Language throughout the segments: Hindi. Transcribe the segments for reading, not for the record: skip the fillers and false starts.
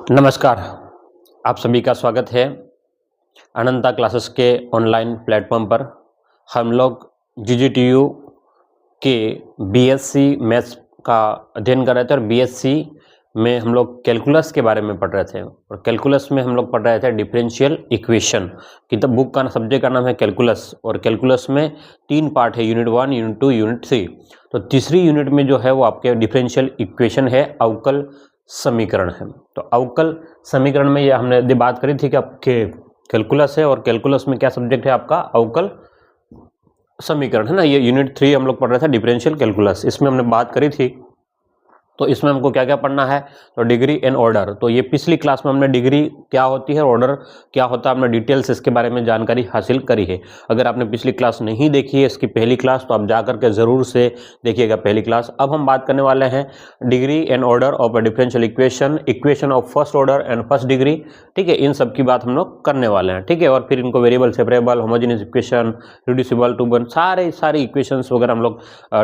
नमस्कार, आप सभी का स्वागत है अनंता क्लासेस के ऑनलाइन प्लेटफॉर्म पर। हम लोग जीजीटीयू के बीएससी मैथ्स का अध्ययन कर रहे थे और बीएससी में हम लोग कैलकुलस के बारे में पढ़ रहे थे और कैलकुलस में हम लोग पढ़ रहे थे डिफरेंशियल इक्वेशन। किताब बुक का सब्जेक्ट का नाम है कैलकुलस और कैलकुलस में 3 पार्ट है, यूनिट 1, यूनिट 2, यूनिट 3। तो तीसरी यूनिट में जो है वो आपके डिफरेंशियल इक्वेशन है, अवकल समीकरण है। तो अवकल समीकरण में ये हमने बात करी थी कि आपके कैलकुलस है और कैलकुलस में क्या सब्जेक्ट है आपका, अवकल समीकरण है ना। ये यूनिट 3 हम लोग पढ़ रहे थे डिफरेंशियल कैलकुलस, इसमें हमने बात करी थी। तो इसमें हमको क्या क्या पढ़ना है, तो डिग्री एंड ऑर्डर। तो ये पिछली क्लास में हमने डिग्री क्या होती है, ऑर्डर क्या होता है, हमने डिटेल्स इसके बारे में जानकारी हासिल करी है। अगर आपने पिछली क्लास नहीं देखी है, इसकी पहली क्लास, तो आप जा करके ज़रूर से देखिएगा पहली क्लास। अब हम बात करने वाले हैं degree and order of a differential equation, equation of first order and first degree. ठीक है, इन सब की बात हम लोग करने वाले हैं। ठीक है, और फिर इनको variable, separable, homogeneous equation, reducible, to one, सारी इक्वेशंस वगैरह हम लोग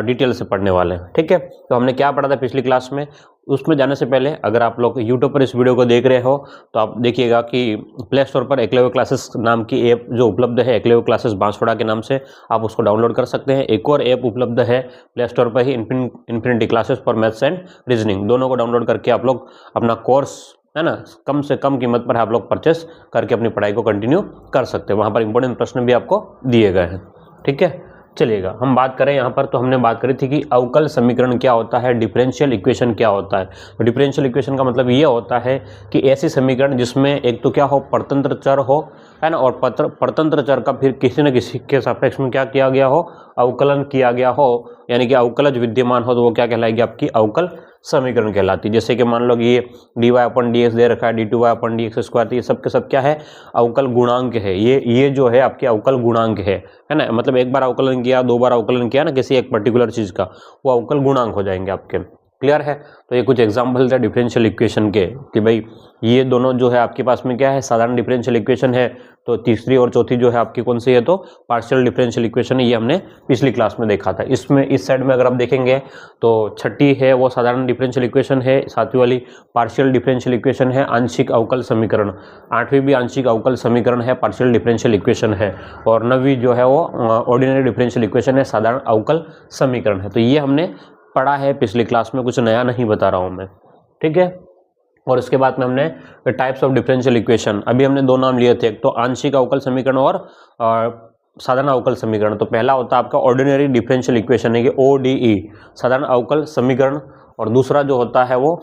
डिटेल से पढ़ने वाले हैं। ठीक है, तो हमने क्या पढ़ा था पिछली क्लास में, उसमें जाने से पहले अगर आप लोग यूट्यूब पर इस वीडियो को देख रहे हो तो आप देखिएगा कि प्ले स्टोर पर एकलव्य क्लासेस नाम की ऐप जो उपलब्ध है, एकलव्य क्लासेस बांसवाड़ा के नाम से, आप उसको डाउनलोड कर सकते हैं। एक और ऐप उपलब्ध है प्ले स्टोर पर ही, infinity classes for maths and reasoning. दोनों को डाउनलोड करके आप लोग अपना कोर्स है ना, कम से कम कीमत पर आप लोग परचेस करके अपनी पढ़ाई को कंटिन्यू कर सकते हैं। वहाँ पर इंपॉर्टेंट प्रश्न भी आपको दिए गए हैं। ठीक है, चलिएगा हम बात करें यहाँ पर। तो हमने बात करी थी कि अवकल समीकरण क्या होता है, डिफरेंशियल इक्वेशन क्या होता है। तो डिफरेंशियल इक्वेशन का मतलब ये होता है कि ऐसी समीकरण जिसमें एक तो क्या हो, परतंत्र चर हो, है ना, और परतंत्र चर का फिर किसी न किसी के सापेक्ष में क्या किया गया हो, अवकलन किया गया हो, यानी कि अवकलज विद्यमान हो, तो वो क्या कहलाएगी, आपकी अवकल समीकरण कहलाती है। जैसे कि मान लो कि ये dy/dx दे रखा है, d2y/dx², तो ये सब के सब क्या है, अवकल गुणांक है। ये जो है आपके अवकल गुणांक है ना। मतलब एक बार अवकलन किया, 2 बार अवकलन किया ना किसी एक पर्टिकुलर चीज का, वो अवकल गुणांक हो जाएंगे आपके। क्लियर है। तो ये कुछ एग्जाम्पल थे डिफरेंशियल इक्वेशन के कि भाई ये दोनों जो है आपके पास में क्या है, साधारण डिफरेंशियल इक्वेशन है। तो तीसरी और चौथी जो है आपकी कौन सी है, तो पार्शियल डिफरेंशियल इक्वेशन है। ये हमने पिछली क्लास में देखा था। इसमें इस साइड में अगर आप देखेंगे तो छठी है वो साधारण डिफरेंशियल इक्वेशन है, सातवीं वाली पार्शियल डिफरेंशियल इक्वेशन है, आंशिक अवकल समीकरण। आठवीं भी आंशिक अवकल समीकरण है, पार्शियल डिफरेंशियल इक्वेशन है, और नवीं जो है वो ऑर्डिनरी डिफरेंशियल इक्वेशन है, साधारण अवकल समीकरण है। तो ये हमने पढ़ा है पिछली क्लास में, कुछ नया नहीं बता रहा हूँ मैं। ठीक है, और इसके बाद में हमने टाइप्स ऑफ डिफरेंशियल इक्वेशन, अभी हमने 2 नाम लिए थे, एक तो आंशिक अवकल समीकरण और साधारण अवकल समीकरण। तो पहला होता है आपका ऑर्डिनरी डिफरेंशियल इक्वेशन है कि ODE, साधारण अवकल समीकरण, और दूसरा जो होता है वो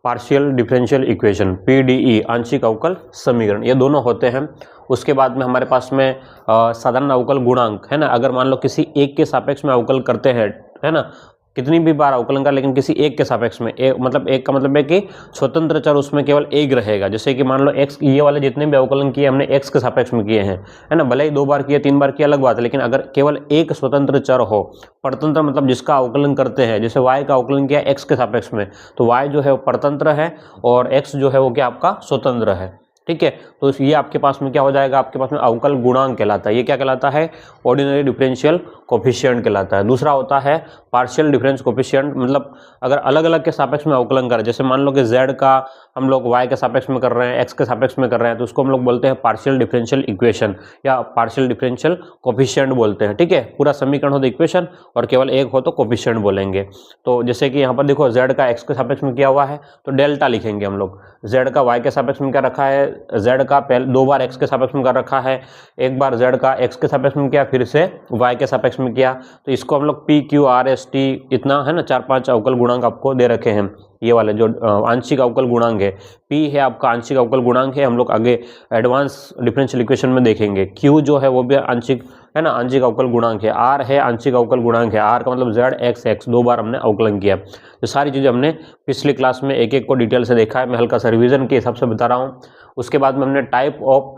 पार्शियल डिफरेंशियल इक्वेशन, PDE, आंशिक अवकल समीकरण। ये दोनों होते हैं। उसके बाद में हमारे पास में साधारण अवकल गुणांक है ना। अगर मान लो किसी एक के सापेक्ष में अवकल करते हैं, है ना, कितनी भी बार अवकलन कर, लेकिन किसी एक के सापेक्ष में, मतलब एक का मतलब है कि स्वतंत्र चर उसमें केवल एक रहेगा। जैसे कि मान लो x, ये वाले जितने भी अवकलन किए हमने x के सापेक्ष में किए हैं, है ना, भले ही 2 बार किए, 3 बार किए, अलग बात है, लेकिन अगर केवल एक स्वतंत्र चर हो, परतंत्र मतलब जिसका अवकलन करते हैं, जैसे y का अवकलन किया x के सापेक्ष में, तो y जो है वो परतंत्र है और x जो है वो क्या आपका स्वतंत्र है। ठीक है, तो ये आपके पास में क्या हो जाएगा, आपके पास में अवकल गुणांक कहलाता है। ये क्या कहलाता है, ऑर्डिनरी डिफरेंशियल कोफिशिएंट कहलाता है। दूसरा होता है पार्शियल डिफरेंस कोफिशिएंट, मतलब अगर अलग अलग के सापेक्ष में अवकलन करें, जैसे मान लो कि z का हम लोग y के सापेक्ष में कर रहे हैं, x के सापेक्ष में कर रहे हैं, तो उसको हम लोग बोलते हैं पार्शियल डिफरेंशियल इक्वेशन या पार्शियल डिफरेंशियल कोफिशिएंट बोलते हैं। ठीक है, पूरा समीकरण हो तो इक्वेशन और केवल एक हो तो कोफिशिएंट बोलेंगे। तो जैसे कि यहाँ पर देखो z का x के सापेक्ष में किया हुआ है, तो डेल्टा लिखेंगे हम लोग। z का y के सापेक्ष में क्या रखा है, z का पहले 2 बार x के सापेक्ष में कर रखा है, एक बार z का x के सापेक्ष में किया, फिर से y के सापेक्ष में किया, तो इसको हम लोग PQRST इतना है ना, 4-5 अवकल गुणांक आपको दे रखे हैं। ये वाले जो आंशिक अवकल गुणांक है, P है आपका आंशिक अवकल गुणांक है, हम लोग आगे एडवांस डिफरेंशियल इक्वेशन में देखेंगे। Q जो है वो भी आंशिक है ना, आंशिक अवकल गुणांक है। R है आंशिक अवकल गुणांक है, R का मतलब Z X X, 2 बार हमने अवकलन किया। तो सारी चीज़ें हमने पिछली क्लास में एक एक को डिटेल से देखा है, मैं हल्का सा रिवीजन के हिसाब से बता रहा हूँ। उसके बाद में हमने टाइप ऑफ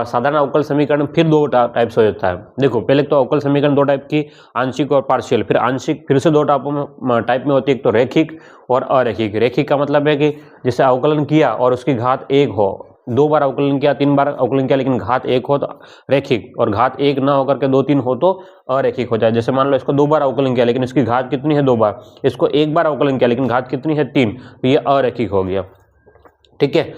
साधारण अवकल समीकरण, फिर 2 टाइप्स हो जाता है। देखो पहले तो अवकल समीकरण 2 टाइप की, आंशिक और पार्शियल, फिर आंशिक फिर से 2 टाइप में होती है, एक तो रैखिक और अरैखिक। रैखिक का मतलब है कि जैसे अवकलन किया और उसकी घात 1 हो, 2 बार अवकलन किया, 3 बार अवकलन किया, लेकिन घात 1 हो तो रैखिक, और घात 1 ना होकर के 2-3 हो तो अरैखिक हो जाए। जैसे मान लो इसको 2 बार अवकलन किया लेकिन इसकी घात कितनी है 2 बार, इसको 1 बार अवकलन किया लेकिन घात कितनी है 3, तो ये अरैखिक हो गया। ठीक है,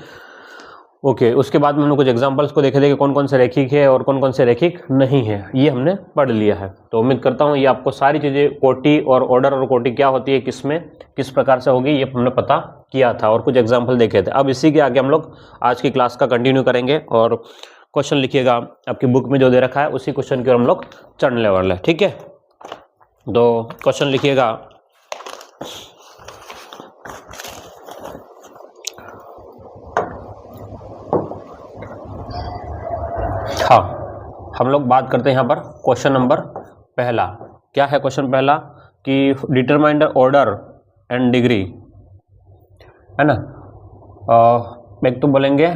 ओके। उसके बाद में हमने कुछ एग्जांपल्स को देखे थे कि कौन कौन से रैखिक है और कौन कौन से रैखिक नहीं है, ये हमने पढ़ लिया है। तो उम्मीद करता हूँ ये आपको सारी चीज़ें, कोटि और ऑर्डर और कोटि क्या होती है, किसमें किस प्रकार से होगी, ये हमने पता किया था और कुछ एग्जाम्पल देखे थे। अब इसी के आगे हम लोग आज की क्लास का कंटिन्यू करेंगे और क्वेश्चन लिखिएगा, आपकी बुक में जो दे रखा है उसी क्वेश्चन की ओर हम लोग चढ़ने वाले हैं। ठीक है, तो क्वेश्चन लिखिएगा, हाँ हम लोग बात करते हैं यहाँ पर क्वेश्चन नंबर पहला। क्या है क्वेश्चन पहला कि determine the order and degree, है ना। एक तो बोलेंगे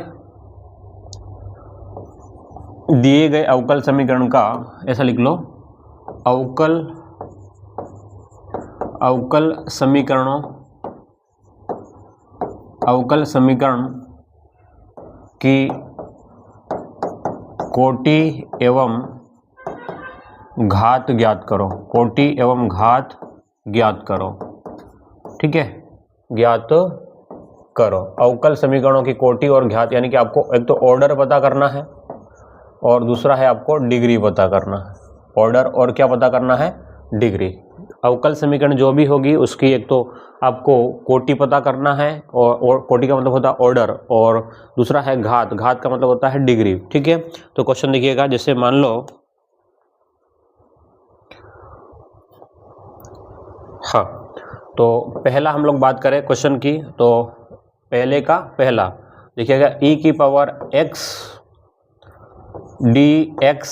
दिए गए अवकल समीकरण का, ऐसा लिख लो, अवकल समीकरण की कोटि एवं घात ज्ञात करो, कोटि एवं घात ज्ञात करो। ठीक है, ज्ञात करो अवकल समीकरणों की कोटि और घात, यानी कि आपको एक तो ऑर्डर पता करना है और दूसरा है आपको डिग्री पता करना है। ऑर्डर और क्या पता करना है, डिग्री। अवकल समीकरण जो भी होगी उसकी एक तो आपको कोटि पता करना है, और कोटि का मतलब होता है ऑर्डर, और दूसरा है घात, घात का मतलब होता है डिग्री। ठीक है, तो क्वेश्चन देखिएगा, जैसे मान लो, हाँ तो पहला हम लोग बात करें क्वेश्चन की, तो पहले का पहला देखिएगा, e की पावर x dx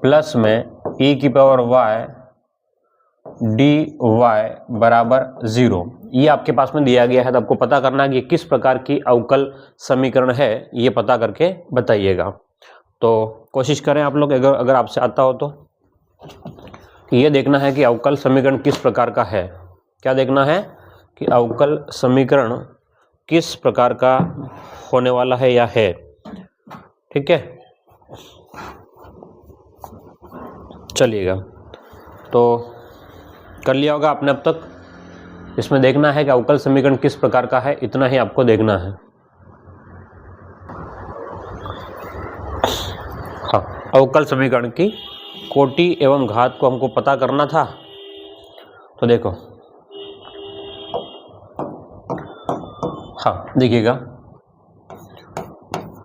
प्लस में e की पावर y dy बराबर 0। ये आपके पास में दिया गया है, तो आपको पता करना है कि किस प्रकार की अवकल समीकरण है, ये पता करके बताइएगा। तो कोशिश करें आप लोग, अगर आपसे आता हो तो ये देखना है कि अवकल समीकरण किस प्रकार का है। क्या देखना है कि अवकल समीकरण किस प्रकार का होने वाला है या है। ठीक है, चलिएगा, तो कर लिया होगा आपने अब तक। इसमें देखना है कि अवकल समीकरण किस प्रकार का है, इतना ही आपको देखना है। हाँ, अवकल समीकरण की कोटि एवं घात को हमको पता करना था। तो देखो, हाँ देखिएगा,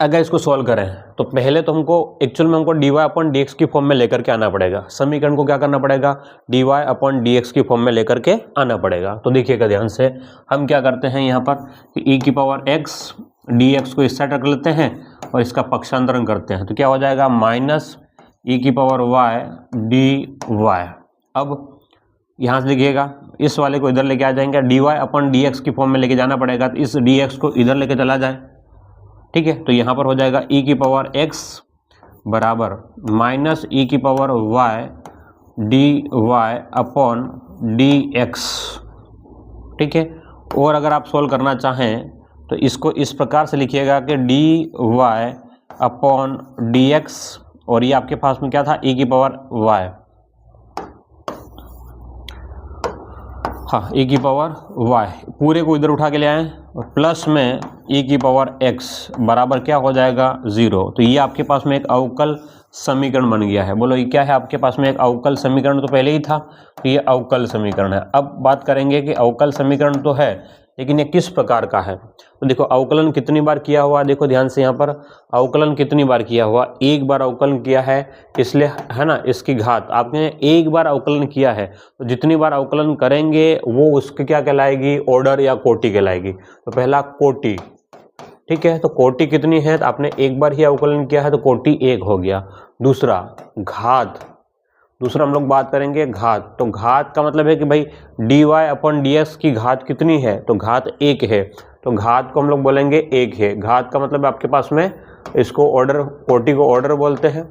अगर इसको सॉल्व करें तो पहले तो एक्चुअल में हमको dy/dx की फॉर्म में लेकर के आना पड़ेगा। समीकरण को क्या करना पड़ेगा, dy/dx की फॉर्म में लेकर के आना पड़ेगा। तो देखिएगा ध्यान से, हम क्या करते हैं यहाँ पर कि e की पावर x dx को इस साइड रख लेते हैं और इसका पक्षांतरण करते हैं, तो क्या हो जाएगा, माइनस e की पावर y dy। अब यहाँ से देखिएगा, इस वाले को इधर लेके आ जाएंगे, dy/dx की फॉर्म में लेके जाना पड़ेगा, तो इस dx को इधर लेके चला जाए। ठीक है, तो यहाँ पर हो जाएगा e की पावर x बराबर माइनस e की पावर y dy/dx। ठीक है, और अगर आप सोल्व करना चाहें तो इसको इस प्रकार से लिखिएगा कि dy/dx, और ये आपके पास में क्या था, e की पावर y, हाँ e की पावर y, पूरे को इधर उठा के ले आए, और प्लस में e की पावर x बराबर क्या हो जाएगा, 0। तो ये आपके पास में एक अवकल समीकरण बन गया है। बोलो ये क्या है, आपके पास में एक अवकल समीकरण तो पहले ही था, तो ये अवकल समीकरण है। अब बात करेंगे कि अवकल समीकरण तो है, लेकिन ये किस प्रकार का है। तो देखो, अवकलन कितनी बार किया हुआ, देखो ध्यान से, यहाँ पर अवकलन कितनी बार किया हुआ, एक बार अवकलन किया है, इसलिए है ना, इसकी घात आपने एक बार अवकलन किया है, तो जितनी बार अवकलन करेंगे वो उसके क्या कहलाएगी, ऑर्डर या कोटि कहलाएगी। तो पहला कोटि, ठीक है, तो कोटि कितनी है, तो आपने एक बार ही अवकलन किया है तो कोटि 1 हो गया। दूसरा घात, दूसरा हम लोग बात करेंगे घात। तो घात का मतलब है कि भाई dy/dx की घात कितनी है, तो घात 1 है, तो घात को हम लोग बोलेंगे 1 है। घात का मतलब आपके पास में, इसको ऑर्डर, कोटि को ऑर्डर बोलते हैं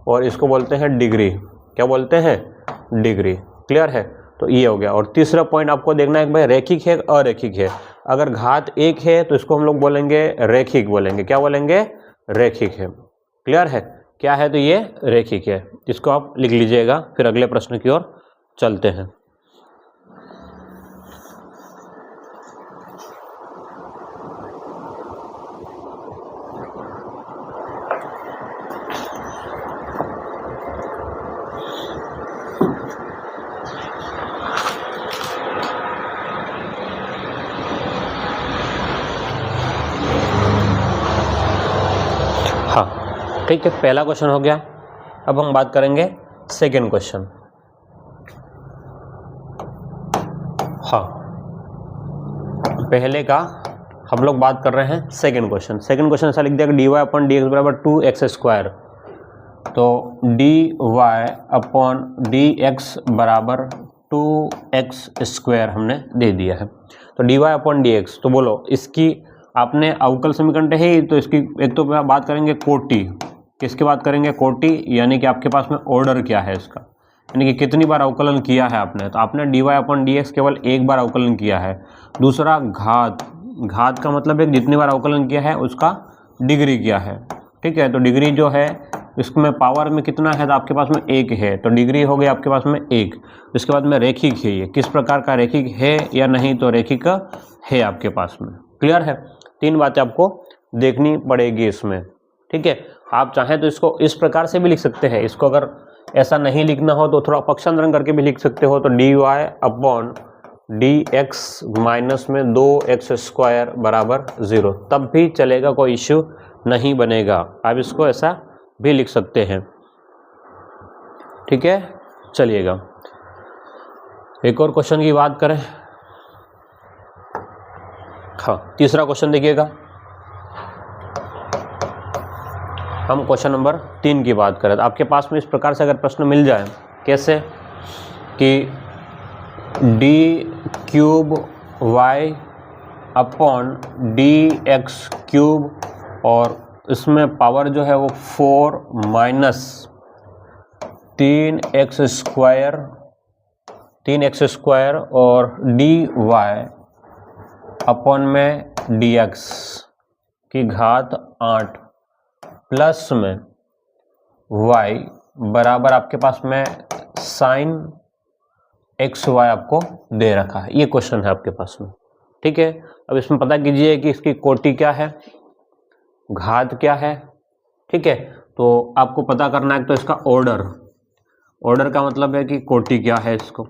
और इसको बोलते हैं डिग्री। क्या बोलते हैं, डिग्री। क्लियर है, तो ये हो गया। और तीसरा पॉइंट आपको देखना है कि भाई रैखिक है अरैखिक है। अगर घात 1 है तो इसको हम लोग बोलेंगे रैखिक, बोलेंगे क्या बोलेंगे, रैखिक है। क्लियर है, क्या है, तो ये रैखिक है। इसको आप लिख लीजिएगा, फिर अगले प्रश्न की ओर चलते हैं। ठीक है, पहला क्वेश्चन हो गया। अब हम बात करेंगे सेकेंड क्वेश्चन। हाँ, पहले का हम लोग बात कर रहे हैं सेकेंड क्वेश्चन। सेकेंड क्वेश्चन ऐसा लिख दिया कि d y upon d x बराबर 2x²। तो d y upon d x बराबर 2x² हमने दे दिया है। तो d y upon d x, तो बोलो इसकी आपने अवकल समीकरण है ही, तो इसकी एक तो बात करेंगे कोटि। किसकी बात करेंगे? कोटि, यानी कि आपके पास में ऑर्डर क्या है इसका, यानी कि कितनी बार अवकलन किया है आपने। तो आपने d y upon d x केवल एक बार अवकलन किया है। दूसरा घात, घात का मतलब है जितनी बार अवकलन किया है उसका डिग्री किया है। ठीक है, तो डिग्री जो है इसमें पावर में कितना है, तो आपके पास में 1 है, तो डिग्री हो गई आपके पास में 1। इसके बाद में रेखिक है, ये किस प्रकार का रेखिक है या नहीं, तो रेखिक है आपके पास में। क्लियर है? 3 बातें आपको देखनी पड़ेगी इसमें। ठीक है, आप चाहें तो इसको इस प्रकार से भी लिख सकते हैं। इसको अगर ऐसा नहीं लिखना हो तो थोड़ा पक्षांतरण करके भी लिख सकते हो। तो d y upon d x minus में 2x² बराबर 0, तब भी चलेगा, कोई इश्यू नहीं बनेगा। आप इसको ऐसा भी लिख सकते हैं। ठीक है, चलिएगा एक और क्वेश्चन की बात करें। हाँ, तीसरा क्वेश्चन देखिएगा। हम क्वेश्चन नंबर 3 की बात करें। तो आपके पास में इस प्रकार से अगर प्रश्न मिल जाए, कैसे कि d cube y upon d x cube, और इसमें पावर जो है वो 4 माइनस 3x² और डी वाई अपॉन में डी एक्स की घात 8 प्लस में y बराबर आपके पास में साइन xy आपको दे रखा है। ये क्वेश्चन है आपके पास में। ठीक है, अब इसमें पता कीजिए कि इसकी कोटि क्या है, घात क्या है। ठीक है, तो आपको पता करना है तो इसका ऑर्डर, ऑर्डर का मतलब है कि कोटि क्या है इसको।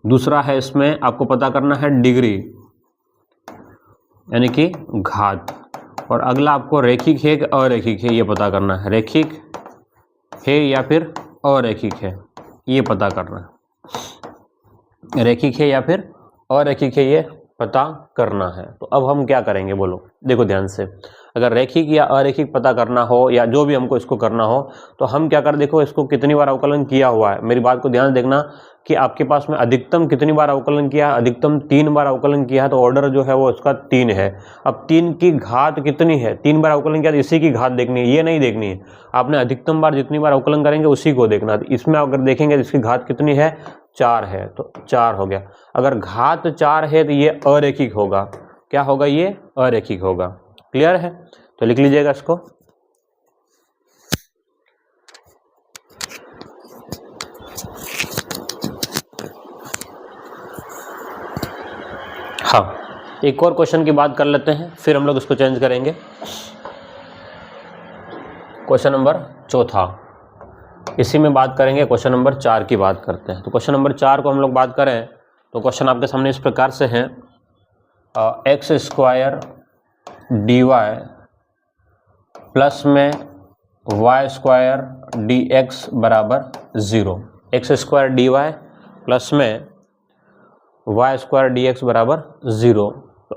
दूसरा है इसमें आपको पता करना है डिग्री, यानी कि घात। और अगला आपको रेखिक है कि अरेखिक है ये पता करना है। रेखिक है या फिर अरेखिक है ये पता करना है। रेखिक है या फिर अरेखिक है ये पता करना है। तो अब हम क्या करेंगे बोलो, देखो ध्यान से। अगर रेखिक या अरेखिक पता करना हो या जो भी हमको इसको करना हो तो हम क्या कर, देखो इसको कितनी बार अवकलन किया हुआ है। मेरी बात को ध्यान देखना कि आपके पास में अधिकतम कितनी बार अवकलन किया है, अधिकतम 3 बार अवकलन किया है। तो ऑर्डर जो है वो उसका 3 है। अब 3 की घात कितनी है, 3 बार अवकलन किया तो इसी की घात देखनी है, ये नहीं देखनी है। आपने अधिकतम बार जितनी बार अवकलन करेंगे उसी को देखना। तो इसमें अगर देखेंगे तो इसकी घात कितनी है, 4 है, तो 4 हो गया। अगर घात 4 है तो ये अरेखिक होगा। क्या होगा? ये अरेखिक होगा। क्लियर है? तो लिख लीजिएगा इसको। हाँ, एक और क्वेश्चन की बात कर लेते हैं, फिर हम लोग इसको चेंज करेंगे। क्वेश्चन नंबर 4, इसी में बात करेंगे। क्वेश्चन नंबर 4 की बात करते हैं। तो क्वेश्चन नंबर 4 को हम लोग बात करें तो क्वेश्चन आपके सामने इस प्रकार से है, x² dy प्लस में y² dx बराबर 0। x² dy प्लस में y² dx बराबर 0।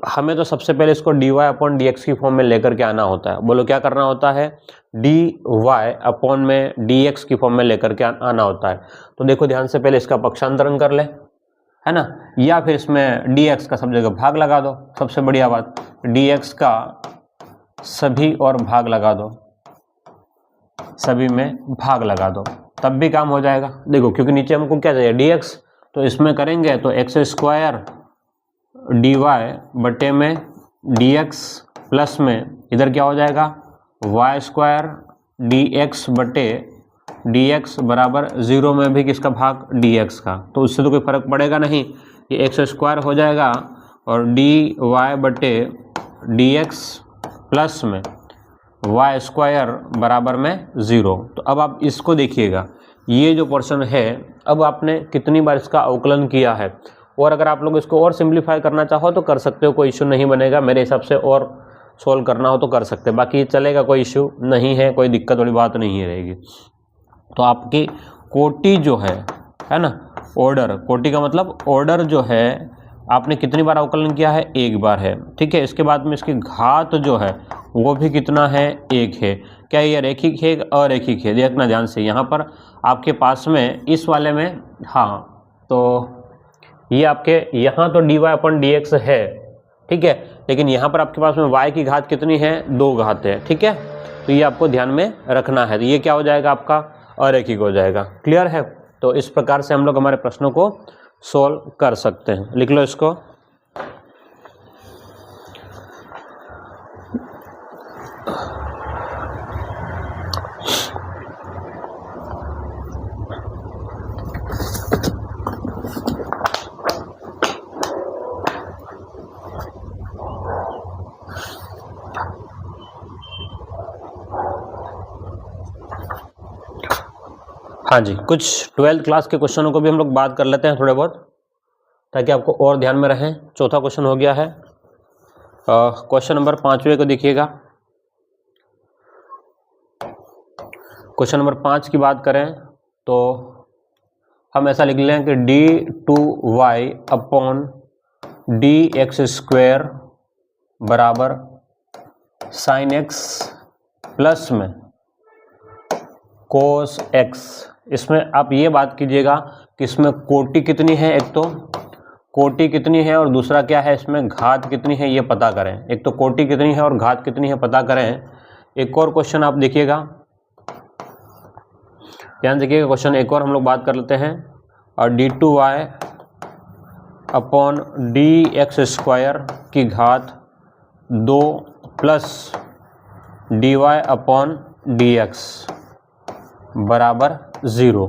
हमें तो सबसे पहले इसको dy अपॉन dx की फॉर्म में लेकर के आना होता है। बोलो क्या करना होता है? dy अपॉन में dx की फॉर्म में लेकर के आना होता है। तो देखो ध्यान से, पहले इसका पक्षांतरण कर ले, है ना, या फिर इसमें dx का सब जगह भाग लगा दो। सबसे बढ़िया बात, dx का सभी और भाग लगा दो, सभी में भाग लगा दो, तब भी काम हो जाएगा। देखो क्योंकि नीचे हमको क्या चाहिए, dx, तो इसमें करेंगे तो x² dy बटे में dx प्लस में इधर क्या हो जाएगा, y² dx बटे dx बराबर 0 में भी किसका भाग, dx का। तो उससे तो कोई फर्क पड़ेगा नहीं, ये x² हो जाएगा और dy बटे dx प्लस में y² बराबर में 0। तो अब आप इसको देखिएगा, ये जो पोर्शन है, अब आपने कितनी बार इसका अवकलन किया है। और अगर आप लोग इसको और सिंप्लीफाई करना चाहो तो कर सकते हो, कोई इश्यू नहीं बनेगा मेरे हिसाब से। और सोल्व करना हो तो कर सकते हैं, बाकी चलेगा, कोई इश्यू नहीं है, कोई दिक्कत वाली बात नहीं रहेगी। तो आपकी कोटि जो है ना, ऑर्डर, कोटि का मतलब ऑर्डर जो है, आपने कितनी बार अवकलन किया है, एक बार है, ठीक है। इसके बाद में इसकी घात जो है वो भी कितना है, एक है। क्या ये रैखिक है, अरैखिक है, देखना ध्यान से। यहाँ पर आपके पास में इस वाले में, हाँ, तो ये आपके यहाँ तो dy अपन dx है, ठीक है, लेकिन यहाँ पर आपके पास में y की घात कितनी है, 2 घात है, ठीक है। तो ये आपको ध्यान में रखना है। तो ये क्या हो जाएगा, आपका अरैखिक हो जाएगा। क्लियर है। तो इस प्रकार से हम लोग हमारे प्रश्नों को सोल्व कर सकते हैं। लिख लो इसको। हाँ जी, कुछ 12th क्लास के क्वेश्चनों को भी हम लोग बात कर लेते हैं थोड़े बहुत, ताकि आपको और ध्यान में रहे। चौथा क्वेश्चन हो गया है। क्वेश्चन नंबर 5वें को देखिएगा। क्वेश्चन नंबर 5 की बात करें तो हम ऐसा लिख लें कि d2y अपॉन dx² बराबर साइन x प्लस में कोस x। इसमें आप ये बात कीजिएगा कि इसमें कोटि कितनी है, एक तो कोटि कितनी है और दूसरा क्या है, इसमें घात कितनी है, ये पता करें। एक तो कोटि कितनी है और घात कितनी है पता करें। एक और क्वेश्चन आप देखिएगा, ध्यान देखिएगा। क्वेश्चन एक और हम लोग बात कर लेते हैं। और d2y अपॉन dx² की घात 2 प्लस dy अपॉन dx बराबर 0,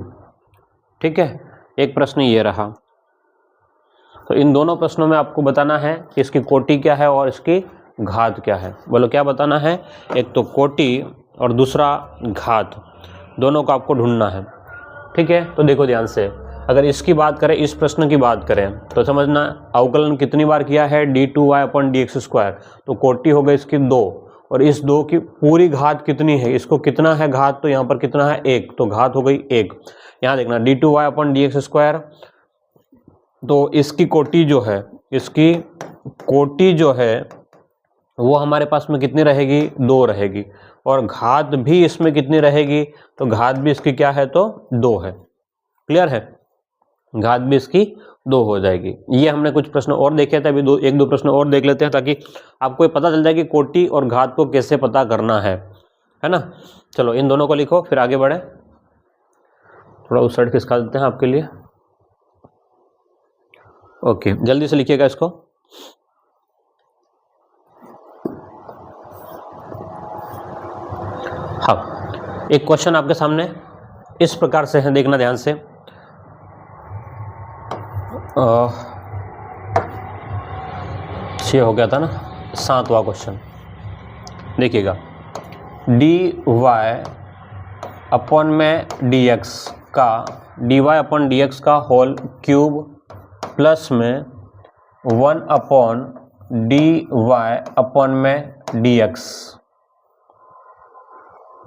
ठीक है। एक प्रश्न ये रहा। तो इन दोनों प्रश्नों में आपको बताना है कि इसकी कोटि क्या है और इसकी घात क्या है। बोलो क्या बताना है, एक तो कोटि और दूसरा घात, दोनों को आपको ढूंढना है, ठीक है। तो देखो ध्यान से, अगर इसकी बात करें, इस प्रश्न की बात करें तो समझना, अवकलन कितनी बार किया है, d2y अपॉन dx², तो कोटि हो गई इसकी 2, और इस 2 की पूरी घात कितनी है, इसको कितना है घात, तो यहाँ पर कितना है 1, तो घात हो गई 1। यहाँ देखना d2y अपॉन dx², तो इसकी कोटि जो है, इसकी कोटि जो है वो हमारे पास में कितनी रहेगी, 2 रहेगी, और घात भी इसमें कितनी रहेगी, तो घात भी इसकी क्या है, तो 2 है। क्लियर है, घात भी इसकी 2 हो जाएगी। ये हमने कुछ प्रश्न और देखे थे, अभी एक दो प्रश्न और देख लेते हैं, ताकि आपको ये पता चल जाए कि कोटि और घात को कैसे पता करना है ना। चलो इन दोनों को लिखो, फिर आगे बढ़े। थोड़ा उस साइड खिसका देते हैं आपके लिए। ओके, जल्दी से लिखिएगा इसको। हाँ, एक क्वेश्चन आपके सामने इस प्रकार से है, देखना ध्यान से। ये हो गया था ना 7वां क्वेश्चन, देखिएगा। dy अपॉन में dx का, dy अपॉन dx का होल क्यूब प्लस में 1 अपॉन dy अपॉन में dx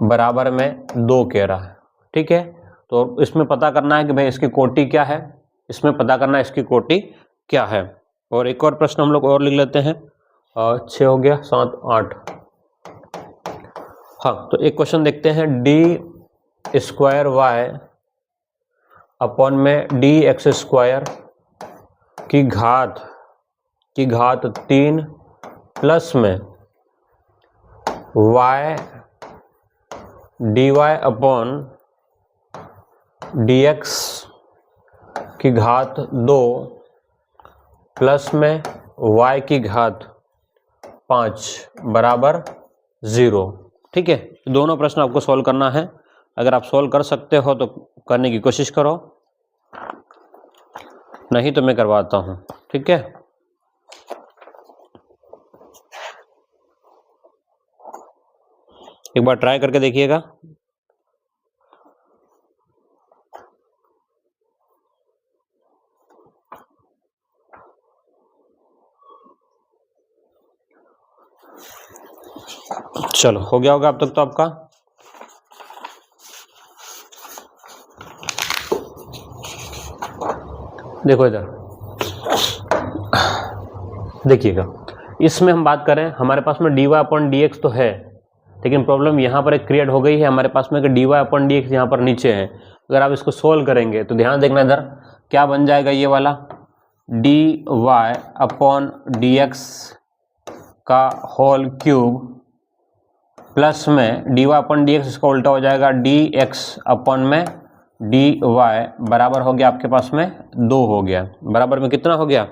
बराबर में 2 कह रहा है, ठीक है। तो इसमें पता करना है कि भाई इसकी कोटि क्या है, इसमें पता करना है इसकी कोटि क्या है। और एक और प्रश्न हम लोग और लिख लेते हैं। 6 हो गया, 7, 8। हाँ, तो एक क्वेश्चन देखते हैं। d² अपॉन में dx² की घात 3 प्लस में y dy अपॉन dx की घात 2 प्लस में y की घात 5 बराबर 0, ठीक है। दोनों प्रश्न आपको सॉल्व करना है। अगर आप सॉल्व कर सकते हो तो करने की कोशिश करो, नहीं तो मैं करवाता हूं, ठीक है। एक बार ट्राई करके देखिएगा। चलो हो गया होगा अब तक तो आपका। देखो इधर देखिएगा, इसमें हम बात करें हमारे पास में dy अपॉन डी एक्स तो है, लेकिन प्रॉब्लम यहाँ पर एक क्रिएट हो गई है हमारे पास में कि dy अपॉन डी एक्स यहाँ पर नीचे है। अगर आप इसको सोल्व करेंगे तो ध्यान देखना इधर क्या बन जाएगा, ये वाला dy अपॉन डी एक्स का होल क्यूब प्लस में dy अपॉन डी एक्स, इसका उल्टा हो जाएगा dx अपॉन में dy बराबर हो गया आपके पास में 2 हो गया, बराबर में कितना हो गया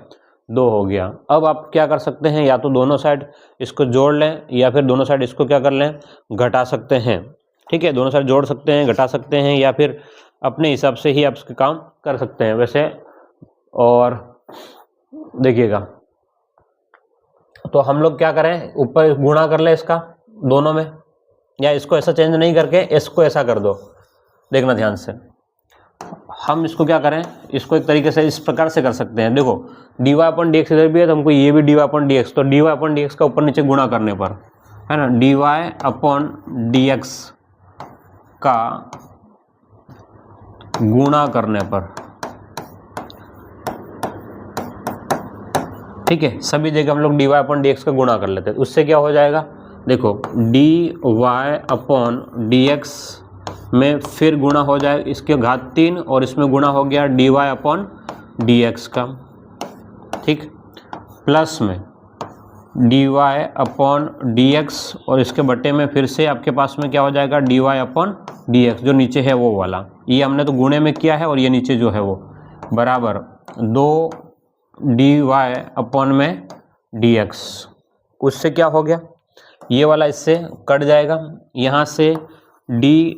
2 हो गया। अब आप क्या कर सकते हैं, या तो दोनों साइड इसको जोड़ लें या फिर दोनों साइड इसको क्या कर लें, घटा सकते हैं। ठीक है, दोनों साइड जोड़ सकते हैं, घटा सकते हैं, या फिर अपने हिसाब से ही आप इसके काम कर सकते हैं वैसे। और देखिएगा तो हम लोग क्या करें, ऊपर गुणा कर लें इसका दोनों में, या इसको ऐसा चेंज नहीं करके इसको ऐसा कर दो। देखना ध्यान से, हम इसको क्या करें, इसको एक तरीके से इस प्रकार से कर सकते हैं। देखो dy अपॉन डी एक्स इधर भी है तो हमको ये भी dy अपॉन डी एक्स, तो dy अपॉन डी एक्स का ऊपर नीचे गुणा करने पर है ना, dy अपॉन डी एक्स का गुणा करने पर, ठीक है, सभी जगह हम लोग dy अपॉन डी एक्स का गुणा कर लेते हैं। उससे क्या हो जाएगा, देखो dy अपॉन डी एक्स में फिर गुणा हो जाए इसके घात 3 और इसमें गुणा हो गया dy अपॉन डी एक्स का, ठीक, प्लस में dy अपॉन डी एक्स और इसके बटे में फिर से आपके पास में क्या हो जाएगा dy अपॉन डी एक्स, जो नीचे है वो वाला, ये हमने तो गुणे में किया है और ये नीचे जो है वो बराबर 2 dy अपॉन में dx। उससे क्या हो गया, ये वाला इससे कट जाएगा, यहाँ से dy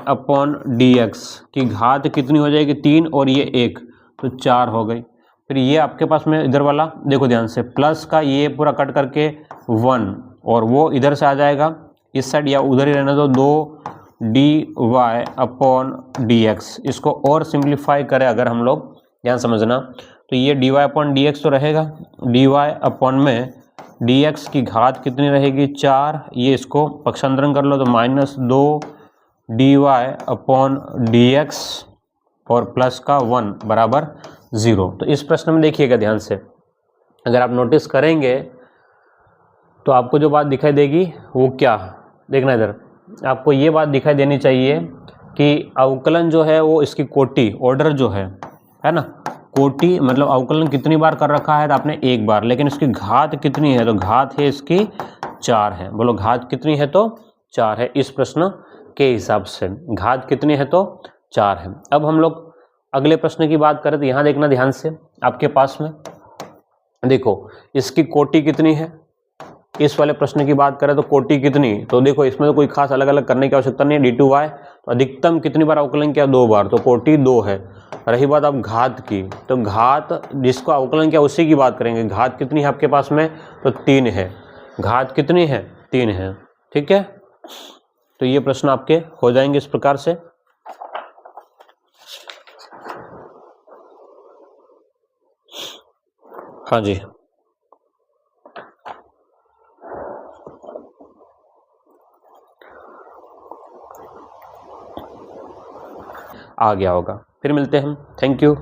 अपॉन dx की घात कितनी हो जाएगी 3 और ये 1 तो 4 हो गई। फिर ये आपके पास में इधर वाला देखो ध्यान से, प्लस का ये पूरा कट करके 1 और वो इधर से आ जाएगा इस साइड, या उधर ही रहने दो 2 dy अपॉन dx। इसको और सिंप्लीफाई करें अगर हम लोग, ध्यान समझना, तो ये dy अपॉन dx तो रहेगा, dy अपॉन में dx की घात कितनी रहेगी 4, ये इसको पक्षांतरण कर लो तो -2 dy अपॉन dx और प्लस का 1 बराबर 0। तो इस प्रश्न में देखिएगा ध्यान से, अगर आप नोटिस करेंगे तो आपको जो बात दिखाई देगी वो क्या, देखना इधर, आपको ये बात दिखाई देनी चाहिए कि अवकलन जो है वो इसकी कोटि ऑर्डर जो है ना, कोटि मतलब अवकलन कितनी बार कर रखा है तो आपने एक बार, लेकिन इसकी घात कितनी है तो घात है इसकी 4 है। बोलो घात कितनी है तो 4 है, इस प्रश्न के हिसाब से घात कितनी है तो 4 है। अब हम लोग अगले प्रश्न की बात करें तो यहाँ देखना ध्यान से, आपके पास में देखो इसकी कोटि कितनी है, इस वाले प्रश्न की बात करें तो कोटि कितनी, तो देखो इसमें तो कोई खास अलग अलग करने की आवश्यकता नहीं है, d2y तो अधिकतम कितनी बार अवकलन किया 2 बार, तो कोटि 2 है। रही बात अब घात की, तो घात जिसको अवकलन किया उसी की बात करेंगे, घात कितनी है आपके पास में तो 3 है, घात कितनी है 3 है, ठीक है। तो ये प्रश्न आपके हो जाएंगे इस प्रकार से। हाँ जी, आ गया होगा। फिर मिलते हैं हम, थैंक यू।